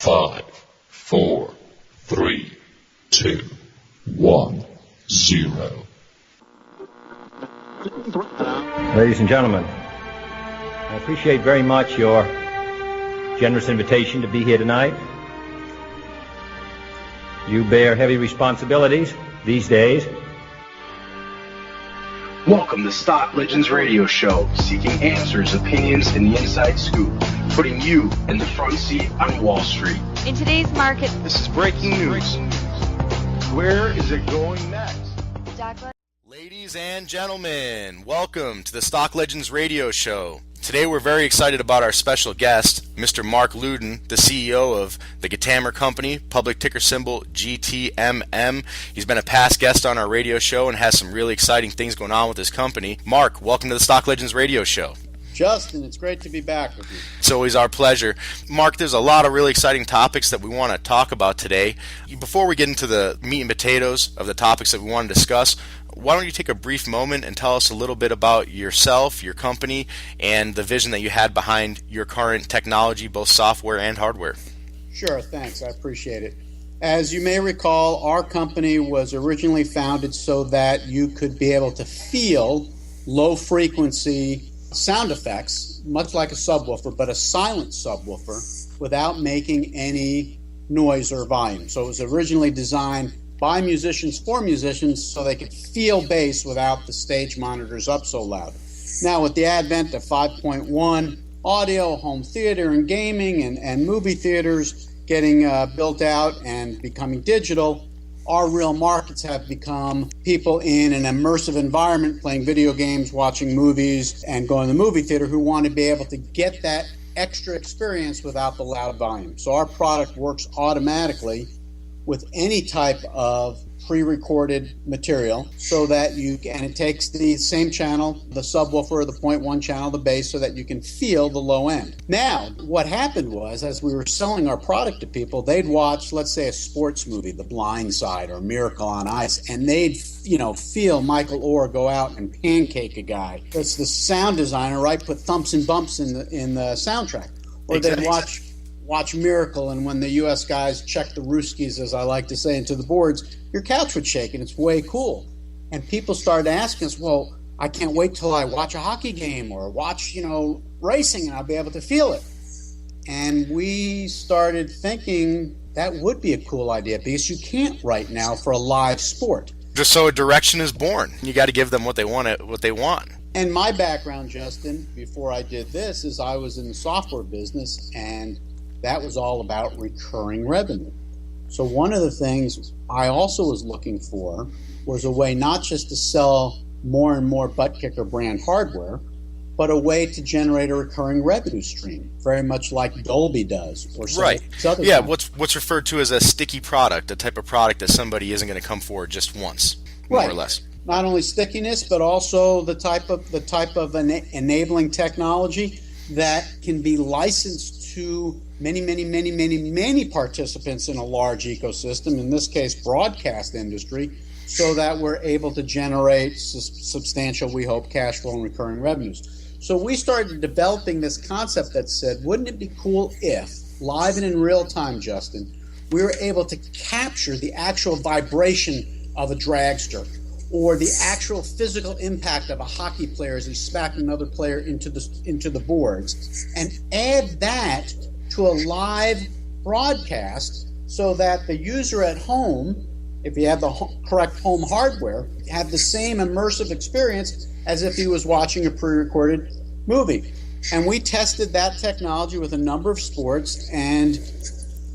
5, 4, 3, 2, 1, 0. Ladies and gentlemen, I appreciate very much your generous invitation to be here tonight. You bear heavy responsibilities these days. Welcome to Stock Legends Radio Show, seeking answers, opinions, and the inside scoop, putting you in the front seat on Wall Street. In today's market, This is breaking news. Where is it going next? Ladies and gentlemen, welcome to the Stock Legends Radio Show. Today we're very excited about our special guest, Mr. Mark Luden, the CEO of the GTMM Company, public ticker symbol GTMM. He's been a past guest on our radio show and has some really exciting things going on with his company. Mark, welcome to the Stock Legends Radio Show. Justin, it's great to be back with you. It's always our pleasure. Mark, there's a lot of really exciting topics that we want to talk about today. Before we get into the meat and potatoes of the topics that we want to discuss, why don't you take a brief moment and tell us a little bit about yourself, your company, and the vision that you had behind your current technology, both software and hardware? Sure, thanks. I appreciate it. As you may recall, our company was originally founded so that you could be able to feel low-frequency sound effects, much like a subwoofer, but a silent subwoofer, without making any noise or volume. So it was originally designed by musicians for musicians so they could feel bass without the stage monitors up so loud. Now with the advent of 5.1 audio, home theater and gaming and movie theaters getting built out and becoming digital, our real markets have become people in an immersive environment playing video games, watching movies, and going to the movie theater who want to be able to get that extra experience without the loud volume. So our product works automatically with any type of pre-recorded material so that and it takes the same channel, the subwoofer, the 0.1 channel, the bass, so that you can feel the low end. Now, what happened was, as we were selling our product to people, they'd watch, let's say, a sports movie, The Blind Side or Miracle on Ice, and they'd, feel Michael Orr go out and pancake a guy. That's the sound designer, right? Put thumps and bumps in the soundtrack. Or Exactly. they'd watch Miracle, and when the U.S. guys check the Rooskies, as I like to say, into the boards, your couch would shake, and it's way cool. And people started asking us, well, I can't wait till I watch a hockey game or watch, racing, and I'll be able to feel it. And we started thinking that would be a cool idea, because you can't right now for a live sport. Just so a direction is born. You got to give them what they want. And my background, Justin, before I did this, is I was in the software business, and that was all about recurring revenue. So one of the things I also was looking for was a way not just to sell more and more butt kicker brand hardware, but a way to generate a recurring revenue stream, very much like Dolby does. Or Right. Yeah, what's referred to as a sticky product, a type of product that somebody isn't going to come for just once, more or less. Not only stickiness, but also the type of enabling technology that can be licensed to many participants in a large ecosystem, in this case broadcast industry, so that we're able to generate substantial, we hope, cash flow and recurring revenues. So we started developing this concept that said, wouldn't it be cool if, live and in real time, Justin, we were able to capture the actual vibration of a dragster, or the actual physical impact of a hockey player as he smacked another player into the boards, and add that to a live broadcast so that the user at home, if you have the correct home hardware, have the same immersive experience as if he was watching a pre-recorded movie. And we tested that technology with a number of sports, and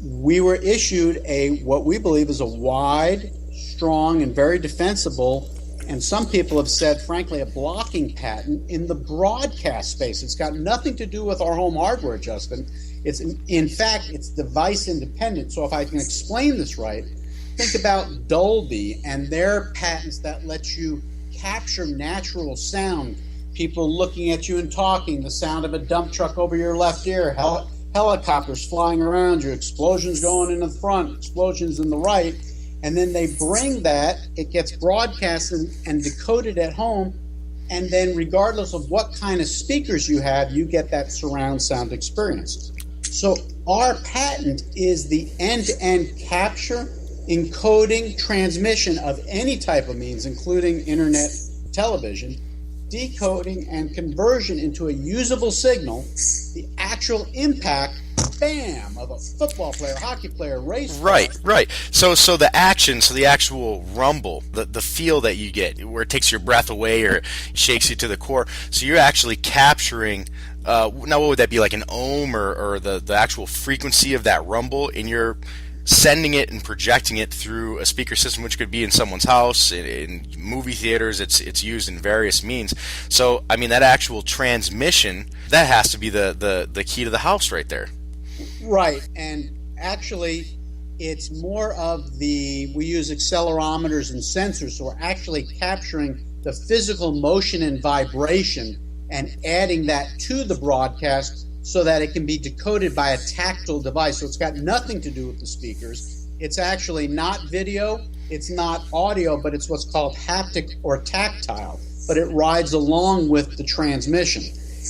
we were issued what we believe is a wide, strong, and very defensible, and some people have said, frankly, a blocking patent in the broadcast space. It's got nothing to do with our home hardware, Justin. In fact, it's device independent. So if I can explain this right, think about Dolby and their patents that let you capture natural sound, people looking at you and talking, the sound of a dump truck over your left ear, helicopters flying around you, explosions going in the front, explosions in the right. And then they bring that, it gets broadcasted and decoded at home, and then regardless of what kind of speakers you have, you get that surround sound experience. So our patent is the end-to-end capture, encoding, transmission of any type of means, including internet, television, decoding and conversion into a usable signal, the actual impact, bam, of a football player, hockey player, race car. Right. So the action, so the actual rumble, the feel that you get, where it takes your breath away or shakes you to the core. So you're actually capturing, now what would that be, like an ohm or the actual frequency of that rumble, and you're sending it and projecting it through a speaker system, which could be in someone's house, in movie theaters. It's used in various means. So, I mean, that actual transmission, that has to be the key to the house right there. Right, and actually, it's more of we use accelerometers and sensors, so we're actually capturing the physical motion and vibration and adding that to the broadcast so that it can be decoded by a tactile device. So it's got nothing to do with the speakers. It's actually not video, it's not audio, but it's what's called haptic or tactile, but it rides along with the transmission.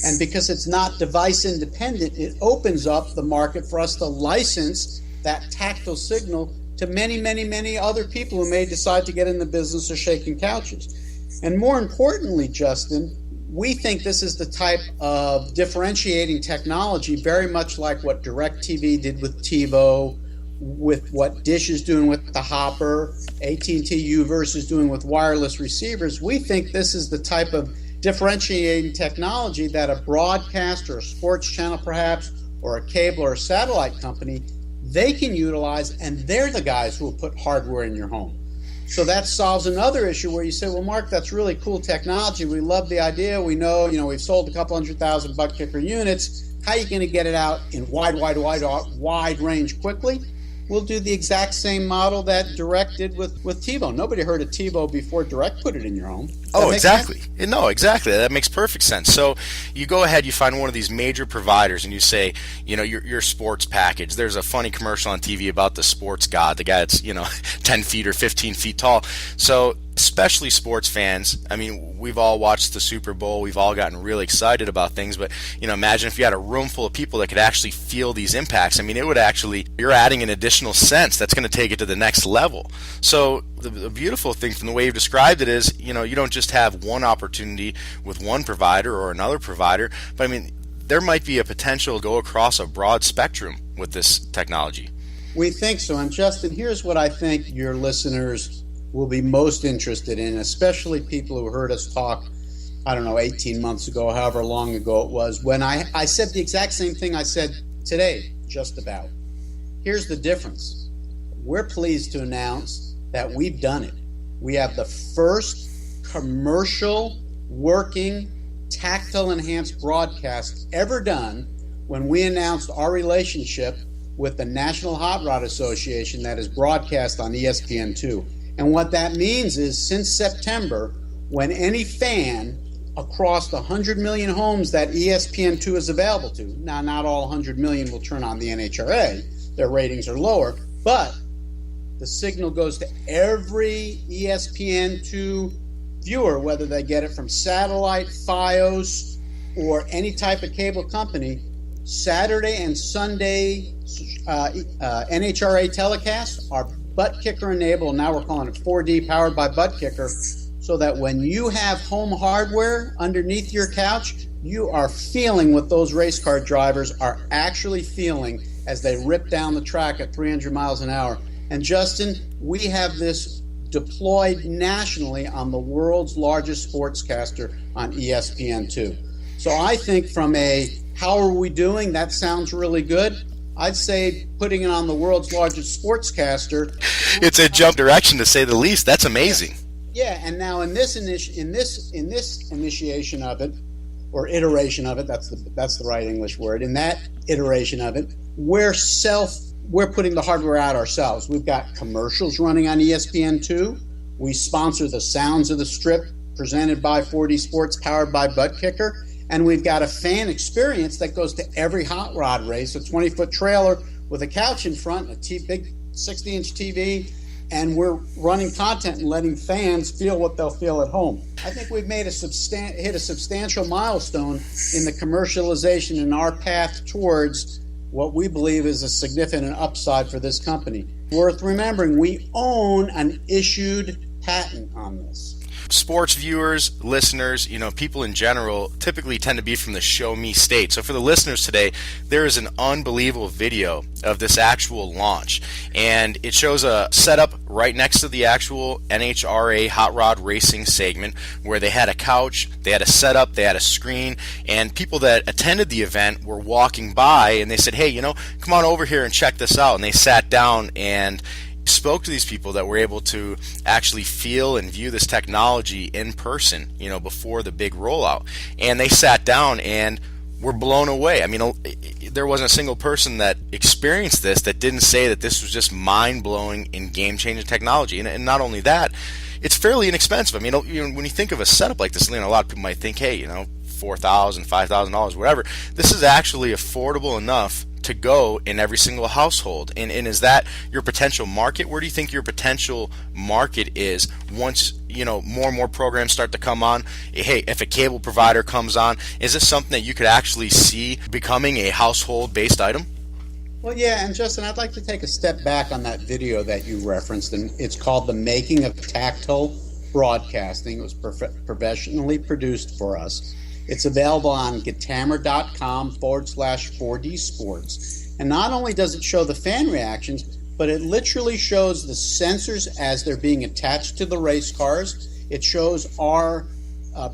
And because it's not device independent, it opens up the market for us to license that tactile signal to many, many, many other people who may decide to get in the business of shaking couches. And more importantly, Justin, we think this is the type of differentiating technology, very much like what DirecTV did with TiVo, with what Dish is doing with the Hopper, AT&T Uverse is doing with wireless receivers. We think this is the type of differentiating technology that a broadcast or a sports channel perhaps, or a cable or a satellite company, they can utilize, and they're the guys who will put hardware in your home. So that solves another issue where you say, well, Mark, that's really cool technology. We love the idea. We know, we've sold a couple 100,000 butt kicker units. How are you going to get it out in wide range quickly? We'll do the exact same model that Direct did with TiVo. Nobody heard of TiVo before Direct put it in your home. Oh, exactly. No, exactly. That makes perfect sense. So you go ahead, you find one of these major providers, and you say, your sports package. There's a funny commercial on TV about the sports god, the guy that's, 10 feet or 15 feet tall. So especially sports fans, I mean, we've all watched the Super Bowl. We've all gotten really excited about things. But, imagine if you had a room full of people that could actually feel these impacts. I mean, you're adding an additional sense that's going to take it to the next level. So the beautiful thing from the way you've described it is, you don't just have one opportunity with one provider or another provider, but I mean, there might be a potential to go across a broad spectrum with this technology. We think so. And Justin, here's what I think your listeners will be most interested in, especially people who heard us talk, 18 months ago, however long ago it was, when I said the exact same thing I said today, just about. Here's the difference. We're pleased to announce that we've done it. We have the first commercial working tactile enhanced broadcast ever done when we announced our relationship with the National Hot Rod Association that is broadcast on ESPN2. And what that means is since September, when any fan across the 100 million homes that ESPN2 is available to, now not all 100 million will turn on the NHRA, their ratings are lower, but the signal goes to every ESPN2 viewer, whether they get it from satellite, Fios, or any type of cable company. Saturday and Sunday NHRA telecasts are butt kicker enabled. Now we're calling it 4D powered by butt kicker, so that when you have home hardware underneath your couch, you are feeling what those race car drivers are actually feeling as they rip down the track at 300 miles an hour. And Justin, we have this deployed nationally on the world's largest sportscaster on ESPN2. So I think from how are we doing, that sounds really good. I'd say putting it on the world's largest sportscaster. It's a jump direction, to say the least. That's amazing. Yeah, and now in this initiation of it, or iteration of it, that's the right English word. In that iteration of it, we're putting the hardware out ourselves. We've got commercials running on ESPN2. We sponsor the Sounds of the Strip, presented by 4D Sports, powered by Butt Kicker. And we've got a fan experience that goes to every hot rod race, a 20-foot trailer with a couch in front, a big 60-inch TV, and we're running content and letting fans feel what they'll feel at home. I think we've made hit a substantial milestone in the commercialization in our path towards what we believe is a significant upside for this company. Worth remembering, we own an issued patent on this. Sports viewers, listeners, people in general typically tend to be from the show me state. So for the listeners today, there is an unbelievable video of this actual launch. And it shows a setup right next to the actual NHRA hot rod racing segment where they had a couch, they had a setup, they had a screen, and people that attended the event were walking by and they said, hey, come on over here and check this out. And they sat down and spoke to these people that were able to actually feel and view this technology in person, before the big rollout. And they sat down and were blown away. I mean, there wasn't a single person that experienced this that didn't say that this was just mind-blowing and game-changing technology. And not only that, it's fairly inexpensive. I mean, when you think of a setup like this, a lot of people might think, hey, $4,000, $5,000, whatever. This is actually affordable enough to go in every single household. And is that your potential market? Where do you think your potential market is once more and more programs start to come on? Hey, if a cable provider comes on, is this something that you could actually see becoming a household based item? Well, yeah, and Justin, I'd like to take a step back on that video that you referenced, and it's called The Making of Tactile Broadcasting. It was professionally produced for us. It's available on Getamer.com/4D Sports. And not only does it show the fan reactions, but it literally shows the sensors as they're being attached to the race cars. It shows our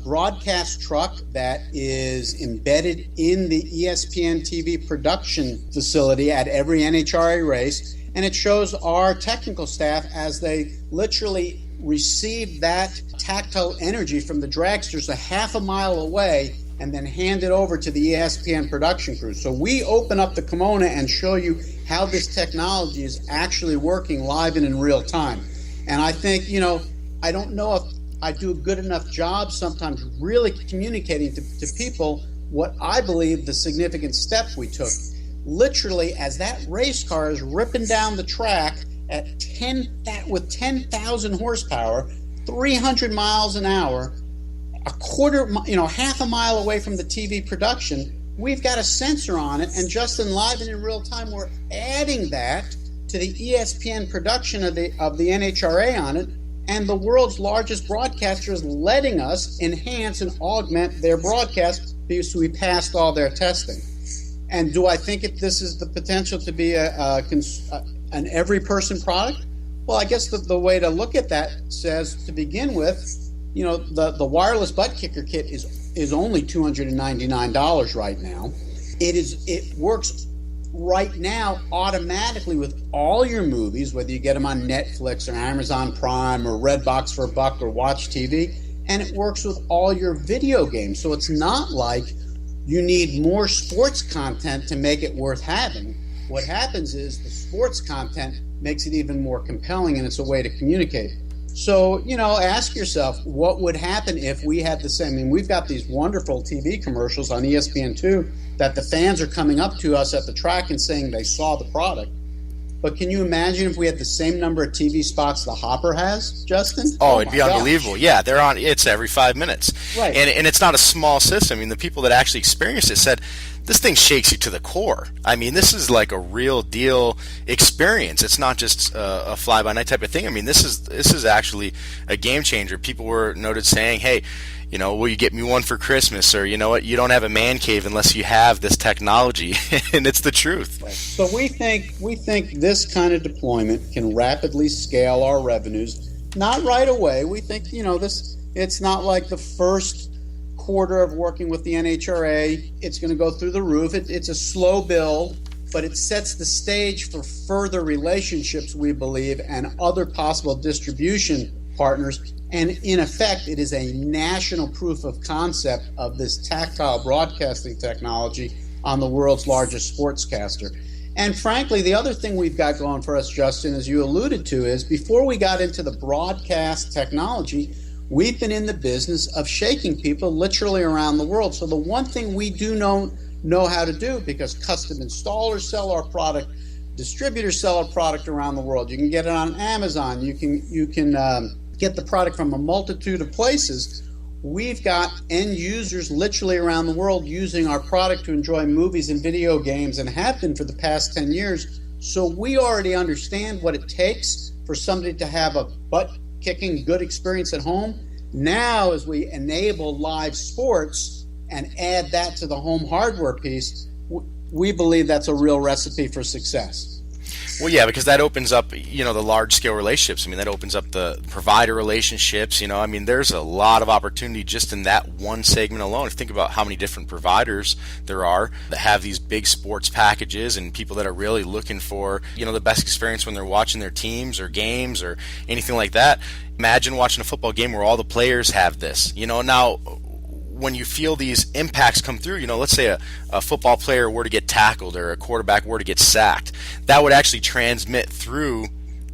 broadcast truck that is embedded in the ESPN TV production facility at every NHRA race. And it shows our technical staff as they literally receive that tactile energy from the dragsters a half a mile away and then hand it over to the ESPN production crew. So we open up the kimono and show you how this technology is actually working live and in real time. And I think, I don't know if I do a good enough job sometimes really communicating to people what I believe the significant step we took. Literally, as that race car is ripping down the track at with 10,000 horsepower, 300 miles an hour, half a mile away from the TV production, we've got a sensor on it, and just in live and in real time, we're adding that to the ESPN production of the NHRA on it, and the world's largest broadcaster is letting us enhance and augment their broadcast because we passed all their testing. And do I think this is the potential to be an every person product? Well, I guess the way to look at that says, to begin with, the wireless butt kicker kit is only $299 right now. It works right now automatically with all your movies, whether you get them on Netflix or Amazon Prime or Redbox for $1 or Watch TV, and it works with all your video games. So it's not like you need more sports content to make it worth having. What happens is the sports content makes it even more compelling, and it's a way to communicate. So, ask yourself, what would happen if we had the same? I mean, we've got these wonderful TV commercials on ESPN2 that the fans are coming up to us at the track and saying they saw the product. But can you imagine if we had the same number of TV spots the Hopper has, Justin? Oh, it'd be unbelievable. Yeah, they're on. It's every 5 minutes. Right. And it's not a small system. I mean, the people that actually experienced it said, this thing shakes you to the core. I mean, this is like a real deal experience. It's not just a fly-by-night type of thing. I mean, this is actually a game changer. People were noted saying, hey, will you get me one for Christmas? Or, you know what, you don't have a man cave unless you have this technology. And it's the truth. Right. So we think this kind of deployment can rapidly scale our revenues. Not right away. We think, it's not like the first quarter of working with the NHRA, it's going to go through the roof. It's a slow build, but it sets the stage for further relationships, we believe, and other possible distribution partners. And in effect, it is a national proof of concept of this tactile broadcasting technology on the world's largest sportscaster. And frankly, the other thing we've got going for us, Justin, as you alluded to, is before we got into the broadcast technology, we've been in the business of shaking people literally around the world. So the one thing we do know how to do, because custom installers sell our product, distributors sell our product around the world. You can get it on Amazon. You can get the product from a multitude of places. we've got end users literally around the world using our product to enjoy movies and video games, and have been for the past 10 years. So we already understand what it takes for somebody to have a butt-kicking good experience at home. Now, as we enable live sports and add that to the home hardware piece, we believe that's a real recipe for success. Well, yeah, because that opens up, the large-scale relationships. I mean, that opens up the provider relationships. I mean, there's a lot of opportunity just in that one segment alone. If you think about how many different providers there are that have these big sports packages, and people that are really looking for, the best experience when they're watching their teams or games or anything like that. Imagine watching a football game where all the players have this. Now, when you feel these impacts come through, let's say a football player were to get tackled or a quarterback were to get sacked, that would actually transmit through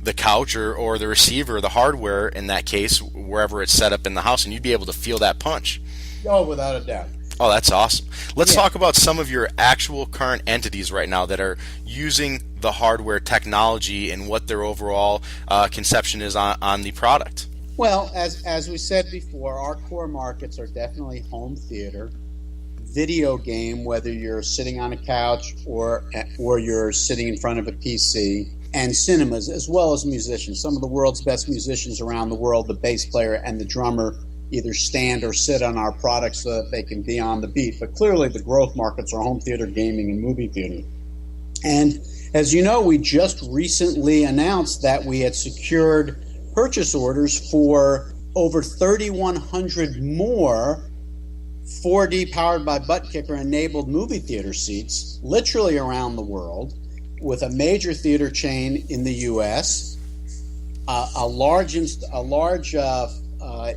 the couch or the receiver or the hardware, in that case, wherever it's set up in the house, and you'd be able to feel that punch. Oh, without a doubt. Oh, that's awesome. Let's talk about some of your actual current entities right now that are using the hardware technology and what their overall conception is on the product. Well, as we said before, our core markets are definitely home theater, video game, whether you're sitting on a couch or you're sitting in front of a PC, and cinemas, as well as musicians. Some of the world's best musicians around the world, the bass player and the drummer, either stand or sit on our products so that they can be on the beat. But clearly the growth markets are home theater, gaming, and movie theater. And as you know, we just recently announced that we had secured purchase orders for over 3,100 more 4D powered by butt kicker enabled movie theater seats, literally around the world, with a major theater chain in the U.S., a large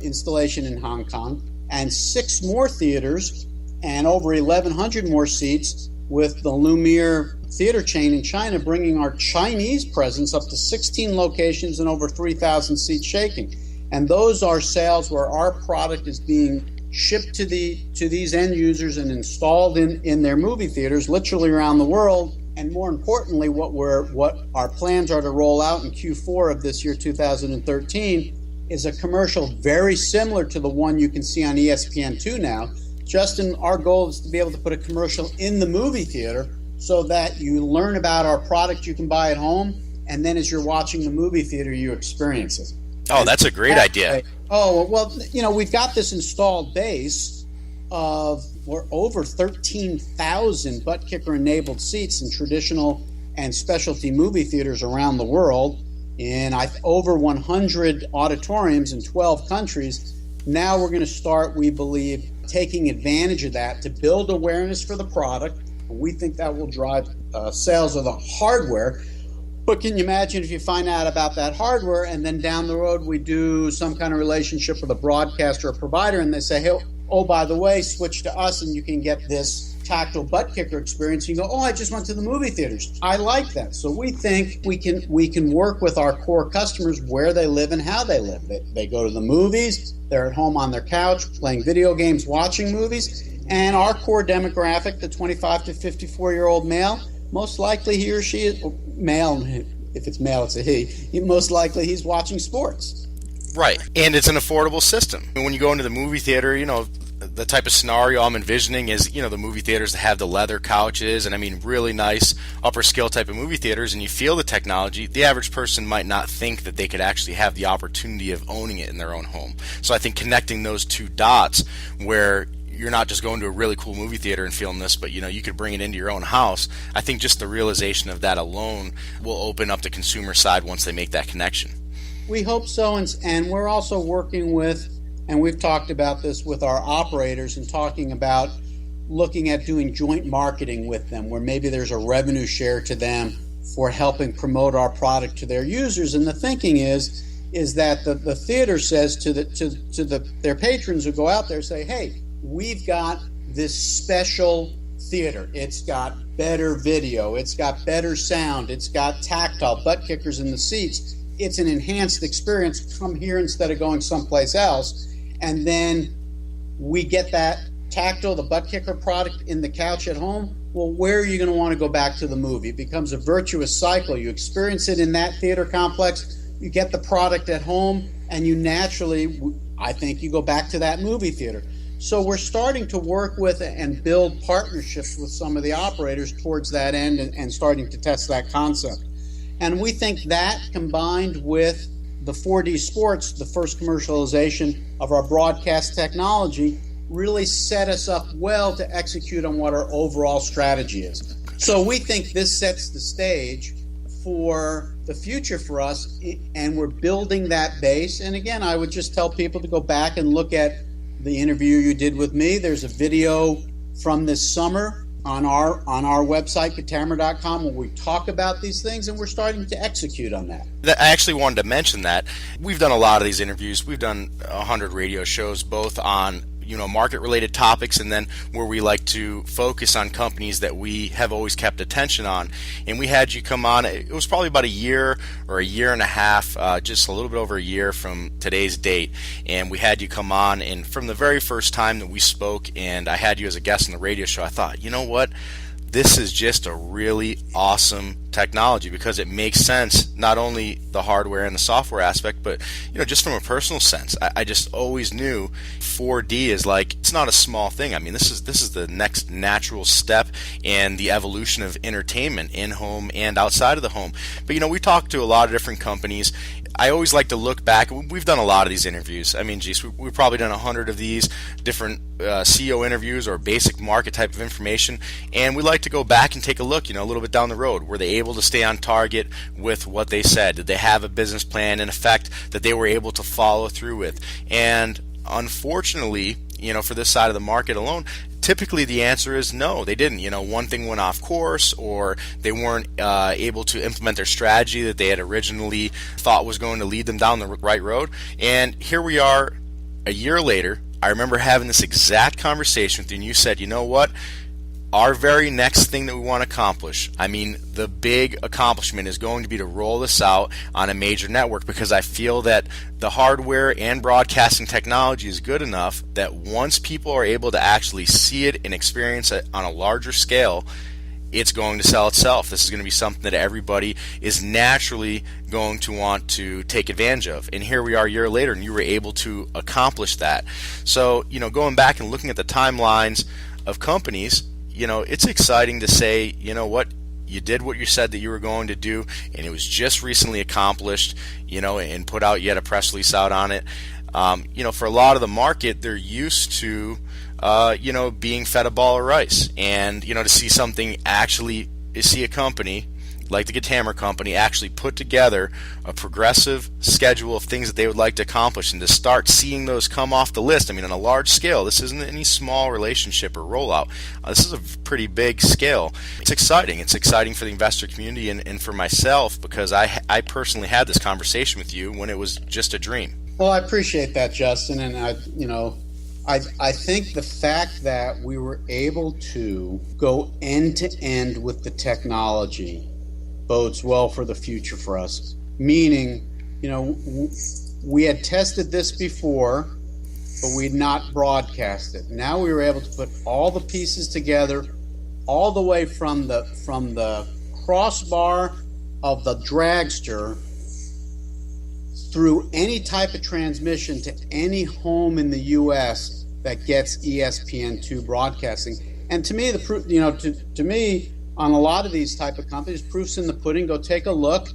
installation in Hong Kong, and 6 more theaters and over 1,100 more seats with the Lumiere theater chain in China, bringing our Chinese presence up to 16 locations and over 3,000 seats shaking. And those are sales where our product is being shipped to these end users and installed in their movie theaters literally around the world. And more importantly, what our plans are to roll out in Q4 of this year, 2013, is a commercial very similar to the one you can see on ESPN2 now. Justin, our goal is to be able to put a commercial in the movie theater so that you learn about our product you can buy at home, and then as you're watching the movie theater, you experience it. Oh, that's a great idea. Oh, well, we've got this installed base of over 13,000 butt kicker enabled seats in traditional and specialty movie theaters around the world in over 100 auditoriums in 12 countries. Now we're going to start, we believe, taking advantage of that to build awareness for the product. We think that will drive sales of the hardware. But can you imagine if you find out about that hardware and then down the road we do some kind of relationship with a broadcaster or provider and they say, hey, oh, by the way, switch to us and you can get this tactile butt kicker experience. You go, oh, I just went to the movie theaters. I like that. So we think we can work with our core customers where they live and how they live. They go to the movies, they're at home on their couch playing video games, watching movies. And our core demographic, the 25 to 54-year-old male, most likely he or she is male. If it's male, it's a he. Most likely he's watching sports. Right. And it's an affordable system. When you go into the movie theater, the type of scenario I'm envisioning is, the movie theaters that have the leather couches and, really nice upper scale type of movie theaters, and you feel the technology. The average person might not think that they could actually have the opportunity of owning it in their own home. So I think connecting those two dots where you're not just going to a really cool movie theater and feeling this, but you could bring it into your own house. I think just the realization of that alone will open up the consumer side once they make that connection. We hope so, and we're also working with, and we've talked about this with our operators and talking about looking at doing joint marketing with them, where maybe there's a revenue share to them for helping promote our product to their users. And the thinking is that the theater says to their patrons who go out there, say, hey, we've got this special theater. It's got better video. It's got better sound. It's got tactile butt kickers in the seats. It's an enhanced experience. Come here instead of going someplace else. And then we get that tactile, the butt kicker product in the couch at home. Well, where are you going to want to go back to the movie? It becomes a virtuous cycle. You experience it in that theater complex. You get the product at home, and you naturally, I think you go back to that movie theater. So we're starting to work with and build partnerships with some of the operators towards that end and starting to test that concept. And we think that combined with the 4D Sports, the first commercialization of our broadcast technology, really set us up well to execute on what our overall strategy is. So we think this sets the stage for the future for us, and we're building that base. And again, I would just tell people to go back and look at the interview you did with me. There's a video from this summer on our website, GTMM.com, where we talk about these things, and we're starting to execute on that. I actually wanted to mention that. We've done a lot of these interviews. We've done 100 radio shows, both on market-related topics, and then where we like to focus on companies that we have always kept attention on. And we had you come on, it was probably about a year or a year and a half, just a little bit over a year from today's date, and we had you come on, and from the very first time that we spoke and I had you as a guest on the radio show, I thought, you know what? This is just a really awesome technology, because it makes sense, not only the hardware and the software aspect, but just from a personal sense. I just always knew 4D is like, it's not a small thing. I mean, this is the next natural step in the evolution of entertainment in home and outside of the home. But we talked to a lot of different companies. I always like to look back. We've done a lot of these interviews. I mean, geez, we've probably done 100 of these different CEO interviews or basic market type of information, and we like to go back and take a look, a little bit down the road. Were they able to stay on target with what they said? Did they have a business plan in effect that they were able to follow through with? And unfortunately, for this side of the market alone, typically the answer is no, they didn't. One thing went off course, or they weren't able to implement their strategy that they had originally thought was going to lead them down the right road. And here we are a year later. I remember having this exact conversation with you, and you said, you know what? Our very next thing that we want to accomplish, I mean, the big accomplishment is going to be to roll this out on a major network, because I feel that the hardware and broadcasting technology is good enough that once people are able to actually see it and experience it on a larger scale, it's going to sell itself. This is going to be something that everybody is naturally going to want to take advantage of. And here we are a year later, and you were able to accomplish that. So, going back and looking at the timelines of companies, it's exciting to say, you know what, you did what you said that you were going to do, and it was just recently accomplished, and put out, yet a press release out on it. For a lot of the market, they're used to, being fed a ball of rice, and, to see a company like the GTMM company actually put together a progressive schedule of things that they would like to accomplish, and to start seeing those come off the list. I mean, on a large scale, this isn't any small relationship or rollout. This is a pretty big scale. It's exciting. It's exciting for the investor community and for myself, because I personally had this conversation with you when it was just a dream. Well, I appreciate that, Justin, and I think the fact that we were able to go end to end with the technology bodes well for the future for us. Meaning, we had tested this before, but we'd not broadcast it. Now we were able to put all the pieces together, all the way from the crossbar of the dragster through any type of transmission to any home in the U.S. that gets ESPN2 broadcasting. And to me, the proof, to me, on a lot of these type of companies, proof's in the pudding. Go take a look.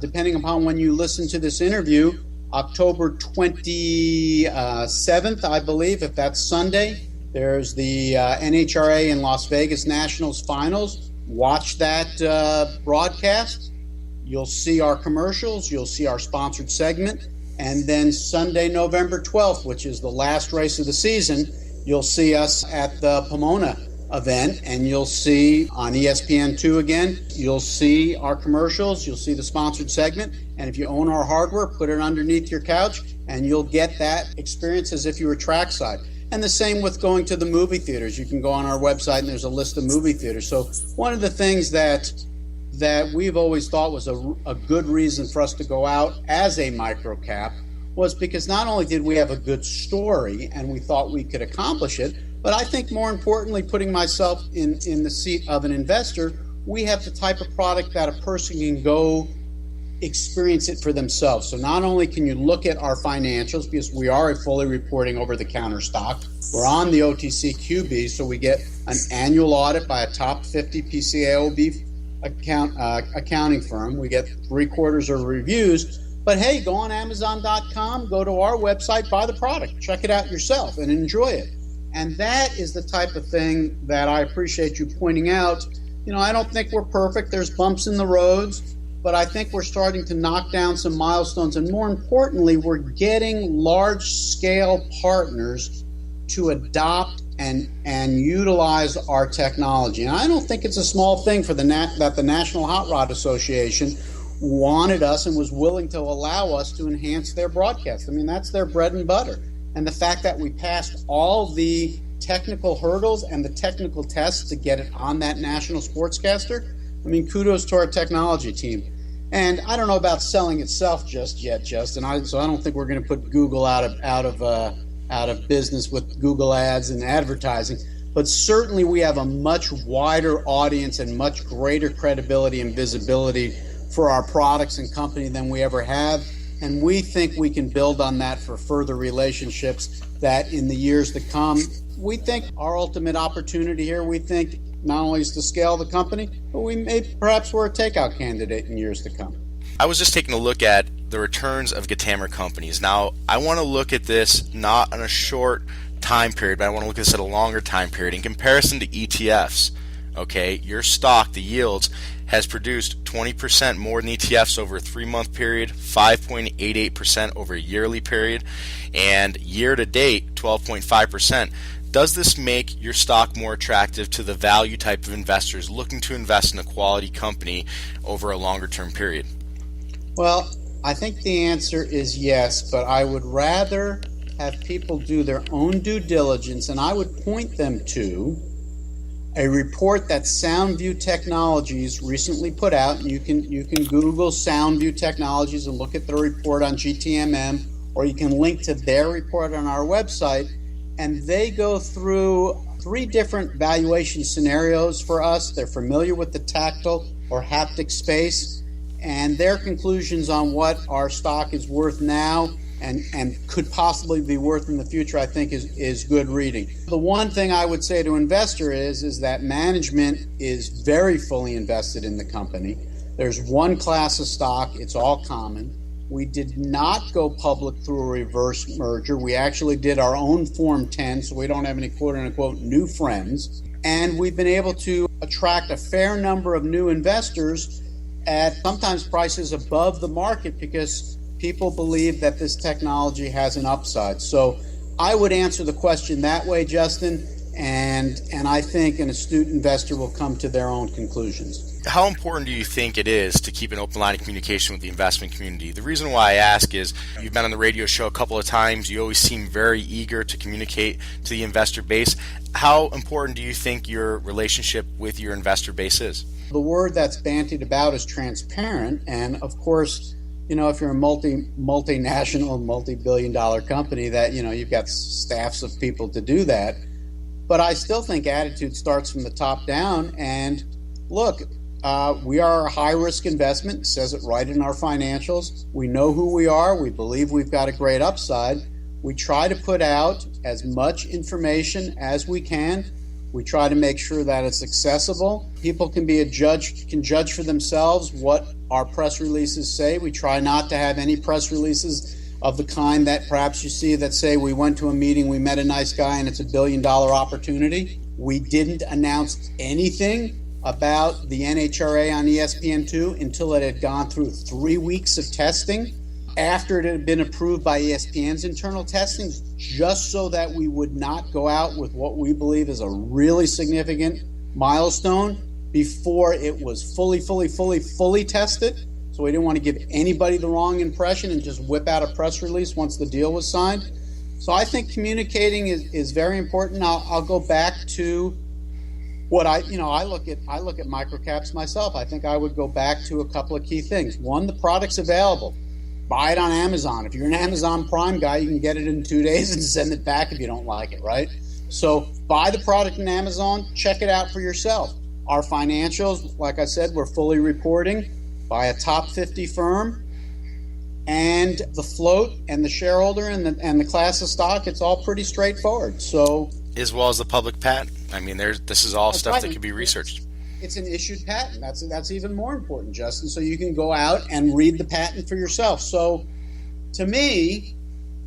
Depending upon when you listen to this interview, October 27th, I believe, if that's Sunday, there's the NHRA in Las Vegas Nationals Finals. Watch that broadcast. You'll see our commercials. You'll see our sponsored segment. And then Sunday, November 12th, which is the last race of the season, you'll see us at the Pomona event, and you'll see on ESPN2 again, you'll see our commercials, you'll see the sponsored segment, and if you own our hardware, put it underneath your couch, and you'll get that experience as if you were trackside. And the same with going to the movie theaters. You can go on our website, and there's a list of movie theaters. So one of the things that we've always thought was a good reason for us to go out as a micro cap was because not only did we have a good story and we thought we could accomplish it, but I think more importantly, putting myself in the seat of an investor, we have the type of product that a person can go experience it for themselves. So not only can you look at our financials, because we are a fully reporting over-the-counter stock, we're on the OTCQB, so we get an annual audit by a top 50 PCAOB accounting firm. We get 3/4 of reviews. But hey, go on Amazon.com, go to our website, buy the product, check it out yourself, and enjoy it. And that is the type of thing that I appreciate you pointing out. You know, I don't think we're perfect. There's bumps in the roads, but I think we're starting to knock down some milestones. And more importantly, we're getting large-scale partners to adopt and utilize our technology. And I don't think it's a small thing for that the National Hot Rod Association wanted us and was willing to allow us to enhance their broadcast. I mean, that's their bread and butter. And the fact that we passed all the technical hurdles and the technical tests to get it on that national sportscaster, I mean, kudos to our technology team. And I don't know about selling itself just yet, Justin. So I don't think we're going to put Google out of business with Google ads and advertising. But certainly we have a much wider audience and much greater credibility and visibility for our products and company than we ever have. And we think we can build on that for further relationships that in the years to come, we think our ultimate opportunity here, we think not only is to scale the company, but perhaps we're a takeout candidate in years to come. I was just taking a look at the returns of GTMM companies. Now, I want to look at this not on a short time period, but I want to look at this at a longer time period. In comparison to ETFs, okay, your stock, the yields, has produced 20% more than ETFs over a 3-month period, 5.88% over a yearly period, and year to date, 12.5%. Does this make your stock more attractive to the value type of investors looking to invest in a quality company over a longer term period? Well, I think the answer is yes, but I would rather have people do their own due diligence, and I would point them to a report that SoundView Technologies recently put out. And you can Google SoundView Technologies and look at the report on GTMM, or you can link to their report on our website. And they go through 3 different valuation scenarios for us. They're familiar with the tactile or haptic space, and their conclusions on what our stock is worth now and could possibly be worth in the future, I think is good reading. The one thing I would say to investor is that management is very fully invested in the company. There's one class of stock, it's all common. We did not go public through a reverse merger. We actually did our own Form 10, so we don't have any quote-unquote new friends. And we've been able to attract a fair number of new investors at sometimes prices above the market because people believe that this technology has an upside. So I would answer the question that way, Justin, and I think an astute investor will come to their own conclusions. How important do you think it is to keep an open line of communication with the investment community? The reason why I ask is you've been on the radio show a couple of times. You always seem very eager to communicate to the investor base. How important do you think your relationship with your investor base is? The word that's bandied about is transparent. And of course, you know, if you're a multinational, multi-billion-dollar company, that, you know, you've got staffs of people to do that. But I still think attitude starts from the top down. And look, we are a high-risk investment. It says it right in our financials. We know who we are. We believe we've got a great upside. We try to put out as much information as we can. We try to make sure that it's accessible. People can judge for themselves what our press releases say. We try not to have any press releases of the kind that perhaps you see that say we went to a meeting, we met a nice guy, and it's $1 billion opportunity. We didn't announce anything about the NHRA on ESPN2 until it had gone through 3 weeks of testing, after it had been approved by ESPN's internal testing, just so that we would not go out with what we believe is a really significant milestone before it was fully tested. So we didn't want to give anybody the wrong impression and just whip out a press release once the deal was signed. So I think communicating is very important. I'll go back to what I look at microcaps myself. I think I would go back to a couple of key things. One, the product's available. Buy it on Amazon. If you're an Amazon Prime guy, you can get it in 2 days and send it back if you don't like it, right? So buy the product in Amazon, check it out for yourself. Our financials, like I said, we're fully reporting. by a top 50 firm, and the float and the shareholder and the class of stock, it's all pretty straightforward. So, as well as the public patent. I mean, this is all stuff right. that could be researched. It's an issued patent. That's even more important, Justin. So you can go out and read the patent for yourself. So, to me,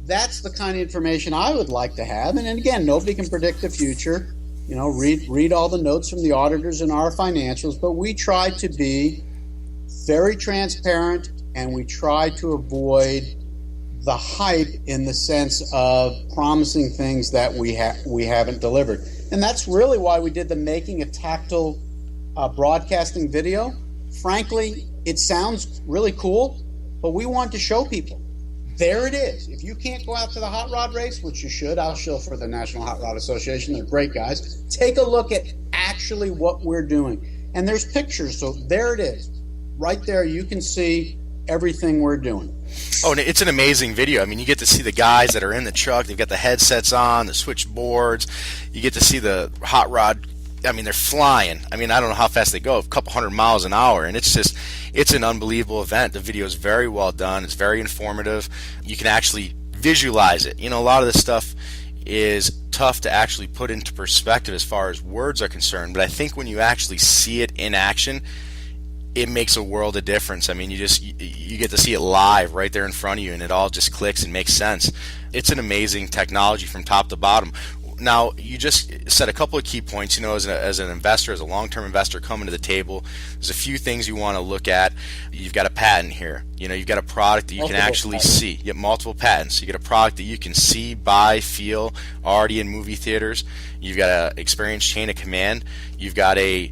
that's the kind of information I would like to have. And again, nobody can predict the future. You know, read all the notes from the auditors in our financials, but we try to be very transparent, and we try to avoid the hype in the sense of promising things that we haven't delivered. And that's really why we did the Making a Tactile broadcasting video. Frankly, it sounds really cool, but we want to show people. There it is. If you can't go out to the hot rod race, which you should, I'll show for the National Hot Rod Association. They're great guys. Take a look at actually what we're doing. And there's pictures, so there it is. Right there, you can see everything we're doing. Oh, and it's an amazing video. I mean, you get to see the guys that are in the truck. They've got the headsets on, the switchboards. You get to see the hot rod. I mean, they're flying. I mean, I don't know how fast they go, a couple 100 miles an hour. And it's an unbelievable event. The video is very well done. It's very informative. You can actually visualize it. You know, a lot of this stuff is tough to actually put into perspective as far as words are concerned. But I think when you actually see it in action, it makes a world of difference. I mean, you get to see it live right there in front of you, and it all just clicks and makes sense. It's an amazing technology from top to bottom. Now, you just said a couple of key points. You know, as an investor, as a long-term investor coming to the table, there's a few things you want to look at. You've got a patent here. You know, you've got a product that you can actually see. You have multiple patents. You get a product that you can see, buy, feel, already in movie theaters. You've got an experienced chain of command. You've got an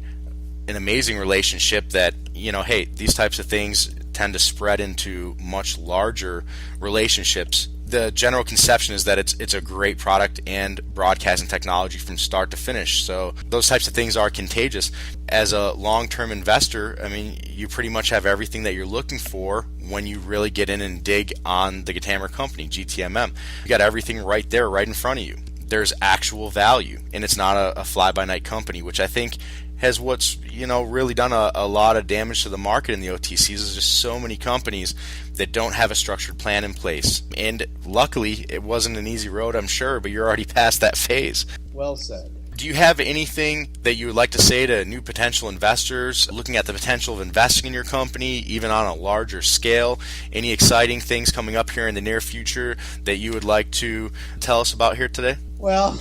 amazing relationship that, you know, hey, these types of things tend to spread into much larger relationships. The general conception is that it's a great product and broadcasting technology from start to finish. So those types of things are contagious. As a long-term investor, I mean, you pretty much have everything that you're looking for when you really get in and dig on the Gatamer company, GTMM. You got everything right there, right in front of you. There's actual value, and it's not a fly-by-night company, which I think has really done a lot of damage to the market in the OTCs. There's just so many companies that don't have a structured plan in place. And luckily, it wasn't an easy road, I'm sure, but you're already past that phase. Well said. Do you have anything that you would like to say to new potential investors looking at the potential of investing in your company, even on a larger scale? Any exciting things coming up here in the near future that you would like to tell us about here today? Well,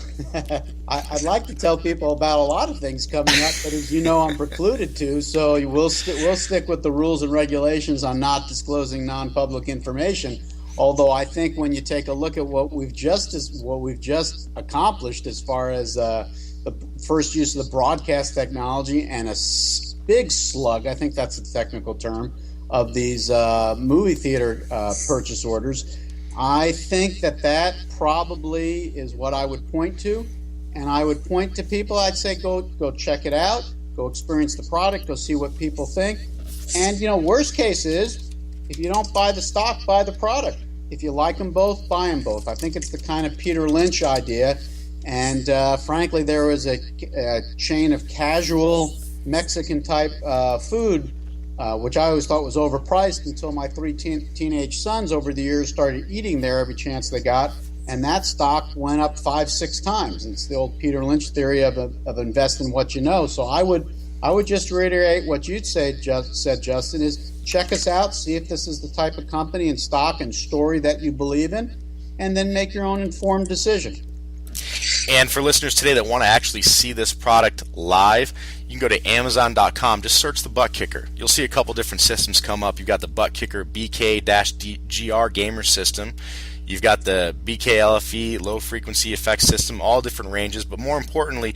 I'd like to tell people about a lot of things coming up, but as you know, I'm precluded to, so we'll stick with the rules and regulations on not disclosing non-public information. Although I think when you take a look at what we've just accomplished as far as the first use of the broadcast technology and a big slug, I think that's the technical term, of these movie theater purchase orders, I think that probably is what I would point to. And I would point to people, I'd say go check it out, go experience the product, go see what people think. And, you know, worst case is, if you don't buy the stock, buy the product. If you like them both, buy them both. I think it's the kind of Peter Lynch idea. And frankly, there was a chain of casual Mexican-type food, which I always thought was overpriced until my three teenage sons over the years started eating there every chance they got. And that stock went up 5-6 times. It's the old Peter Lynch theory of invest in what you know. So I would just reiterate what you'd said, Justin, is check us out, see if this is the type of company and stock and story that you believe in, and then make your own informed decision. And for listeners today that want to actually see this product live, you can go to Amazon.com, just search the Butt Kicker. You'll see a couple different systems come up. You've got the Butt Kicker BK-GR gamer system. You've got the BK-LFE low frequency effect system, all different ranges. But more importantly,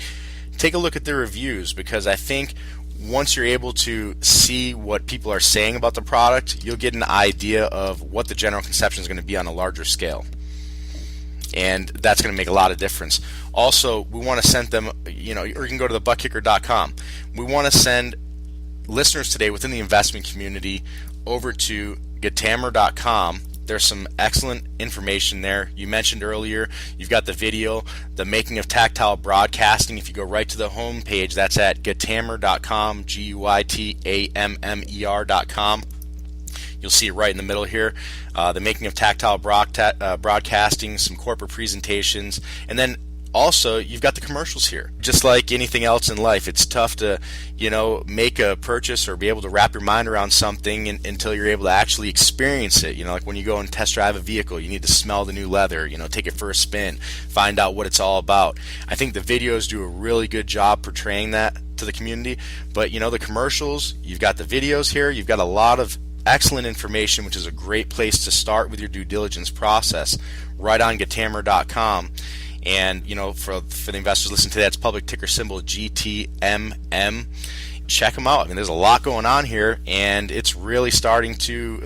take a look at the reviews, because I think once you're able to see what people are saying about the product, you'll get an idea of what the general conception is going to be on a larger scale. And that's going to make a lot of difference. Also, we want to send them, or you can go to thebuttkicker.com. We want to send listeners today within the investment community over to Gatamer.com, There's some excellent information there. You mentioned earlier, you've got the video, the making of tactile broadcasting. If you go right to the home page, that's at guytammer.com, GUITAMMER.com. You'll see it right in the middle here. The making of tactile broadcasting, some corporate presentations, and then also you've got the commercials here. Just like anything else in life, it's tough to, make a purchase or be able to wrap your mind around something until you're able to actually experience it. Like when you go and test drive a vehicle, you need to smell the new leather, take it for a spin, find out what it's all about. I think the videos do a really good job portraying that to the community. But the commercials, you've got the videos here, you've got a lot of excellent information, which is a great place to start with your due diligence process, right on guytammer.com. And for the investors listening to that, it's public ticker symbol GTMM. Check them out. There's a lot going on here, and things are really starting to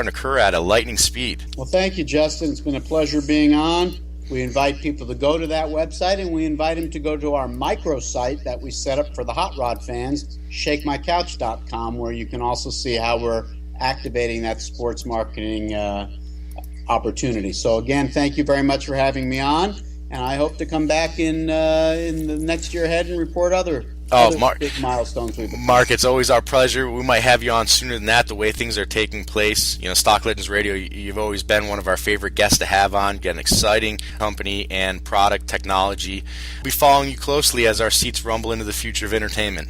occur at a lightning speed. Well, thank you, Justin. It's been a pleasure being on. We invite people to go to that website, and we invite them to go to our microsite that we set up for the hot rod fans, shakemycouch.com, where you can also see how we're activating that sports marketing opportunity. So again, thank you very much for having me on, and I hope to come back in the next year ahead and report other big milestones we've achieved. Mark, it's always our pleasure. We might have you on sooner than that, the way things are taking place. Stock Legends Radio, you've always been one of our favorite guests to have on. Get an exciting company and product technology. We'll be following you closely as our seats rumble into the future of entertainment.